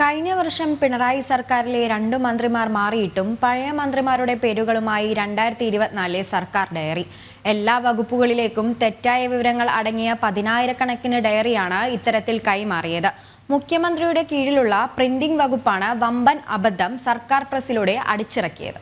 കഴിഞ്ഞ വർഷം പിണറായി സർക്കാരിലെ 2 മന്ത്രിമാർ മാറിയിട്ടും പഴയ മന്ത്രിമാരുടെ പേരുകളുമായി 2024 സർക്കാർ ഡയറി. എല്ലാ വകുപ്പുകളിലേക്കും തെറ്റായ വിവരങ്ങൾ അടങ്ങിയ 10,000-കണക്കിന് ഡയറിയാണ് ഇത്തരത്തിൽ കൈമാറിയത്. മുഖ്യമന്ത്രിയുടെ കീഴിലുള്ള പ്രിന്റിംഗ് വകുപ്പാണ് വമ്പൻ അബദ്ധം സർക്കാർ പ്രസിലൂടെ അടിച്ചിറക്കിയത്.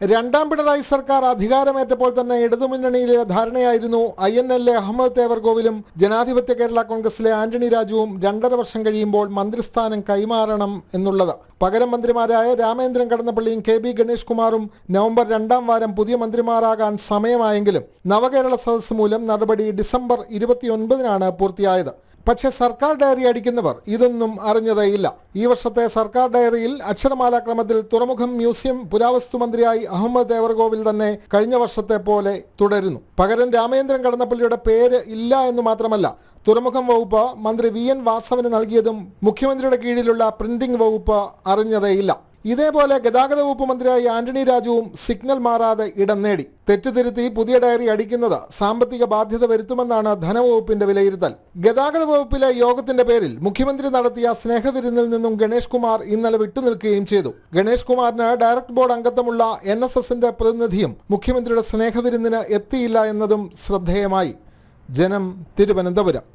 രണ്ടാം പിണറായി സർക്കാർ അധികാരമേറ്റപ്പോൾ തന്നെ ഇടതുമുന്നണിയിലെ ധാരണയായിരുന്നു INL അഹമ്മദ് തേവർകോവിലും ജനാധിപത്യ കേരള കോൺഗ്രസിലെ ആന്റണി രാജുവും 2.5 വർഷം കഴിയുമ്പോൾ മന്ത്രിസ്ഥാനം കൈമാറണം എന്നുള്ളത്. പകരം മന്ത്രിമാരായ രാമേന്ദ്രൻ കടന്നപ്പള്ളിയും KB ഗണേഷ് കുമാറും നവംബർ 2ാം വാരം പുതിയ മന്ത്രിമാരാകാൻ സമയമായെങ്കിലും നവകേരള സദസ്സ് മൂലം നടപടി ഡിസംബർ 29-നാണ് പൂർത്തിയായത്. പക്ഷേ സർക്കാർ ഡയറി അടിക്കുന്നവർ ഇതൊന്നും അറിഞ്ഞതേയില്ല. ഈ വർഷത്തെ സർക്കാർ ഡയറിയിൽ അക്ഷരമാലാക്രമത്തിൽ തുറമുഖം മ്യൂസിയം പുരാവസ്തു മന്ത്രിയായി അഹമ്മദ് തേവർകോവിൽ തന്നെ കഴിഞ്ഞ വർഷത്തെ പോലെ തുടരുന്നു. പകരം രാമേന്ദ്രൻ കടന്നപ്പള്ളിയുടെ പേര് ഇല്ല എന്ന് മാത്രമല്ല, തുറമുഖം വകുപ്പ് മന്ത്രി VN വാസവന് നൽകിയതും മുഖ്യമന്ത്രിയുടെ കീഴിലുള്ള പ്രിന്റിംഗ് വകുപ്പ് അറിഞ്ഞതേയില്ല. ഇതേപോലെ ഗതാഗത വകുപ്പ് മന്ത്രിയായി ആന്റണി രാജുവും സിഗ്നൽ മാറാതെ ഇടം നേടി. തെറ്റുതിരുത്തി പുതിയ ഡയറി അടിക്കുന്നത് സാമ്പത്തിക ബാധ്യത വരുത്തുമെന്നാണ് ധനവകുപ്പിന്റെ വിലയിരുത്തൽ. ഗതാഗത വകുപ്പിലെ യോഗത്തിന്റെ പേരിൽ മുഖ്യമന്ത്രി നടത്തിയ സ്നേഹവിരുന്നിൽ നിന്നും ഗണേഷ് കുമാർ ഇന്നലെ വിട്ടുനിൽക്കുകയും ചെയ്തു. ഗണേഷ് കുമാറിന് ഡയറക്ട് ബോർഡ് അംഗത്വമുള്ള NSSന്റെ പ്രതിനിധിയും മുഖ്യമന്ത്രിയുടെ സ്നേഹവിരുന്നിന് എത്തിയില്ല എന്നതും ശ്രദ്ധേയമായി. ജനം, തിരുവനന്തപുരം.